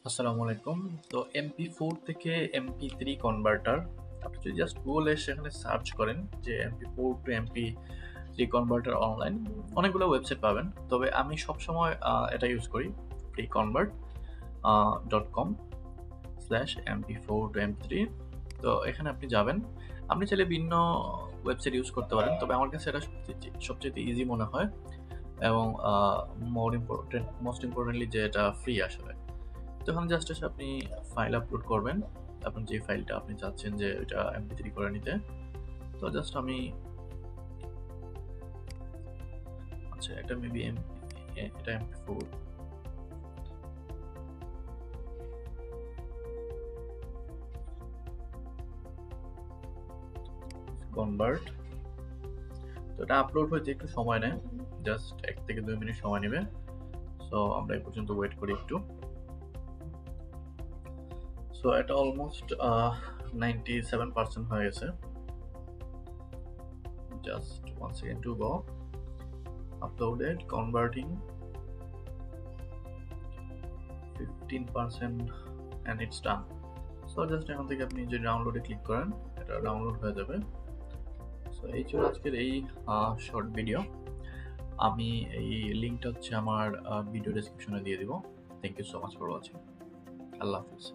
আসসালামু আলাইকুম। তো MP4 থেকে MP3 কনভার্টার আপনি যদি জাস্ট গুগলে সেখানে সার্চ করেন যে MP4 to MP3 converter online অনেকগুলো ওয়েবসাইট পাবেন। তবে আমি সবসময় এটা ইউজ করি freeconvert.com/MP4 to MP3। তো এখানে আপনি যাবেন। আপনি চাইলে ভিন্ন ওয়েবসাইট ইউজ করতে পারেন। তবে আমার কাছে এটা সবচেয়ে ইজি মনে হয় এবং মোস্ট ইম্পর্টেন্টলি যে এটা ফ্রি আসলে। তো এখানে জাস্ট এসে আপনি ফাইল আপলোড করবেন। আপনি যে ফাইলটা আপনি চাচ্ছেন যে ওইটা MP3 করে নিতে। তো জাস্ট আমি আচ্ছা এটা মেবি এটা MP4 কনভার্ট। তো এটা আপলোড হইতে একটু সময় নেয়, জাস্ট 1 থেকে 2 মিনিট সময় নেবে। সো আমরা এই পর্যন্ত ওয়েট করি একটু। সো এটা অলমোস্ট 97% হয়ে গেছে। Just 1 second to go. Uploaded converting 15% and it's done. So just এখান থেকে আপনি যে ডাউনলোডে ক্লিক করেন এটা ডাউনলোড হয়ে যাবে। সো এই ছিল আজকের এই শর্ট ভিডিও। আমি এই লিঙ্কটা হচ্ছে আমার ভিডিও ডেসক্রিপশনে দিয়ে দিব। Thank you so much for watching. Allah Hafiz.